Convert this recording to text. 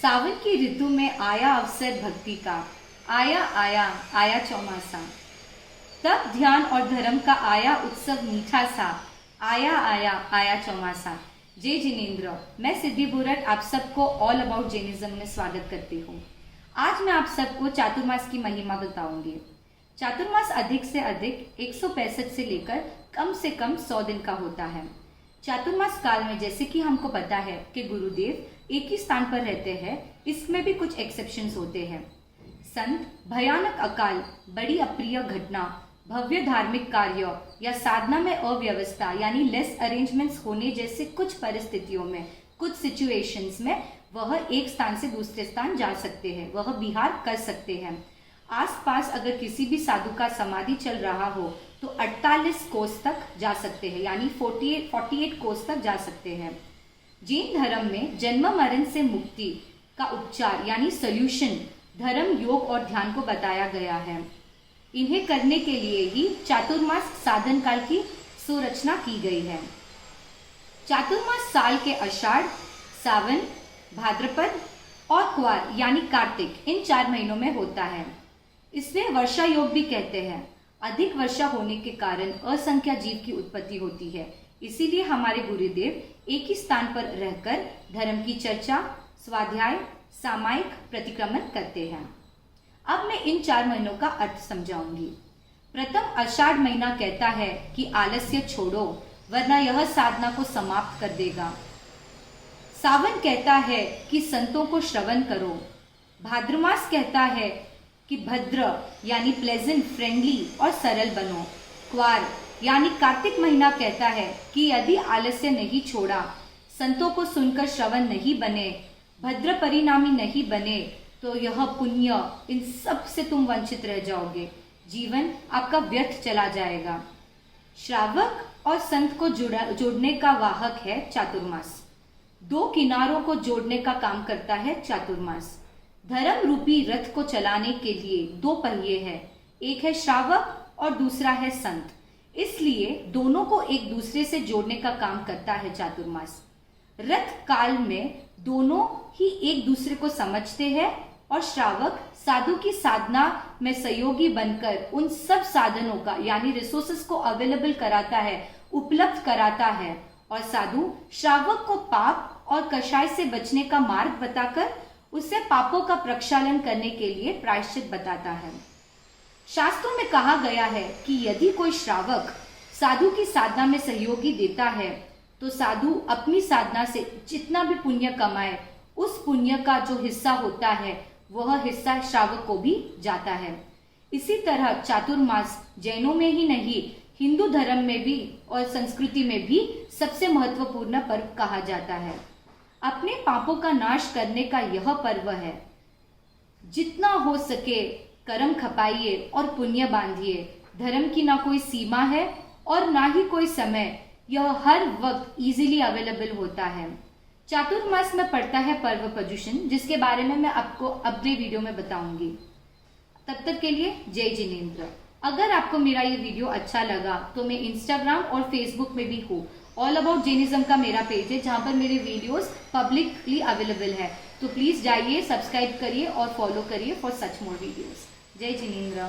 सावन की ऋतु में आया अवसर भक्ति का, आया आया आया चौमासा। तब ध्यान और धर्म का आया उत्सव मीठा सा, आया आया आया चौमासा। जय जिनेन्द्र। मैं सिद्धि बुरट आप सबको ऑल अबाउट जैनिज्म में स्वागत करती हूँ। आज मैं आप सबको चातुर्मास की महिमा बताऊंगी। चातुर्मास अधिक से अधिक 165 से लेकर कम से कम 100 दिन का होता है। चातुर्मास काल में जैसे कि हमको पता है कि गुरुदेव एक ही स्थान पर रहते हैं, इसमें भी कुछ एक्सेप्शंस होते हैं। संत भयानक अकाल, बड़ी अप्रिय घटना, भव्य धार्मिक कार्य या साधना में अव्यवस्था यानी लेस अरेंजमेंट्स होने जैसे कुछ परिस्थितियों में, कुछ सिचुएशंस में वह एक स्थान से दूसरे स्थान जा सकते हैं, वह विहार कर सकते हैं। आसपास अगर किसी भी साधु का समाधि चल रहा हो तो 48 कोस तक जा सकते हैं, यानी 48 कोस तक जा सकते हैं। जैन धर्म में जन्म मरण से मुक्ति का उपचार यानी सोल्यूशन धर्म, योग और ध्यान को बताया गया है। इन्हें करने के लिए ही चातुर्मास साधन काल की संरचना की गई है। चातुर्मास साल के आषाढ़, सावन, भाद्रपद और क्वार यानी कार्तिक, इन 4 महीनों में होता है। इसमें वर्षा योग भी कहते हैं। अधिक वर्षा होने के कारण असंख्य जीव की उत्पत्ति होती है, इसीलिए हमारे गुरुदेव एक ही स्थान पर रहकर धर्म की चर्चा, स्वाध्याय, सामायिक प्रतिक्रमण करते हैं। अब मैं इन 4 महीनों का अर्थ समझाऊंगी। प्रथम आषाढ़ महीना कहता है कि आलस्य छोड़ो वरना यह साधना को समाप्त कर देगा। सावन कहता है कि संतों को श्रवण करो। भाद्रमास कहता है कि भद्र यानी प्लेजेंट, फ्रेंडली और सरल बनो। क्वार यानी कार्तिक महीना कहता है कि यदि आलस्य नहीं छोड़ा, संतों को सुनकर श्रवण नहीं बने, भद्र परिणामी नहीं बने तो यह पुण्य, इन सब से तुम वंचित रह जाओगे, जीवन आपका व्यर्थ चला जाएगा। श्रावक और संत को जोड़ने का वाहक है चातुर्मास। 2 किनारों को जोड़ने का काम करता है चातुर्मास। धर्म रूपी रथ को चलाने के लिए 2 पहिए हैं, एक है श्रावक और दूसरा है संत। इसलिए दोनों को एक दूसरे से जोड़ने का काम करता है चातुर्मास। रथ काल में दोनों ही एक दूसरे को समझते हैं और श्रावक साधु की साधना में सहयोगी बनकर उन सब साधनों का यानी रिसोर्सेस को अवेलेबल कराता है, उपलब्ध कराता है, और साधु श्रावक को पाप और कषाय से बचने का मार्ग बताकर उसे पापों का प्रक्षालन करने के लिए प्रायश्चित बताता है। शास्त्रों में कहा गया है कि यदि कोई श्रावक साधु की साधना में सहयोगी देता है तो साधु अपनी साधना से जितना भी पुण्य कमाए, उस पुण्य का जो हिस्सा होता है वह हिस्सा श्रावक को भी जाता है। इसी तरह चातुर्मास जैनों में ही नहीं, हिंदू धर्म में भी और संस्कृति में भी सबसे महत्वपूर्ण पर्व कहा जाता है। अपने पापों का नाश करने का यह पर्व है। जितना हो सके कर्म खपाइए और पुण्य बांधिए। धर्म की ना कोई सीमा है और ना ही कोई समय, यह हर वक्त इजीली अवेलेबल होता है। चातुर्मास में पड़ता है पर्व पर्युषण, जिसके बारे में मैं आपको अगले वीडियो में बताऊंगी। तब तक के लिए जय जिनेन्द्र। अगर आपको मेरा ये वीडियो अच्छा लगा तो मैं इंस्टाग्राम और फेसबुक में भी हूँ। ऑल अबाउट जैनिज्म का मेरा पेज है जहाँ पर मेरे वीडियोस पब्लिकली अवेलेबल है, तो प्लीज जाइए, सब्सक्राइब करिए और फॉलो करिए फॉर सच मोर वीडियोस। जय जिनेन्द्र।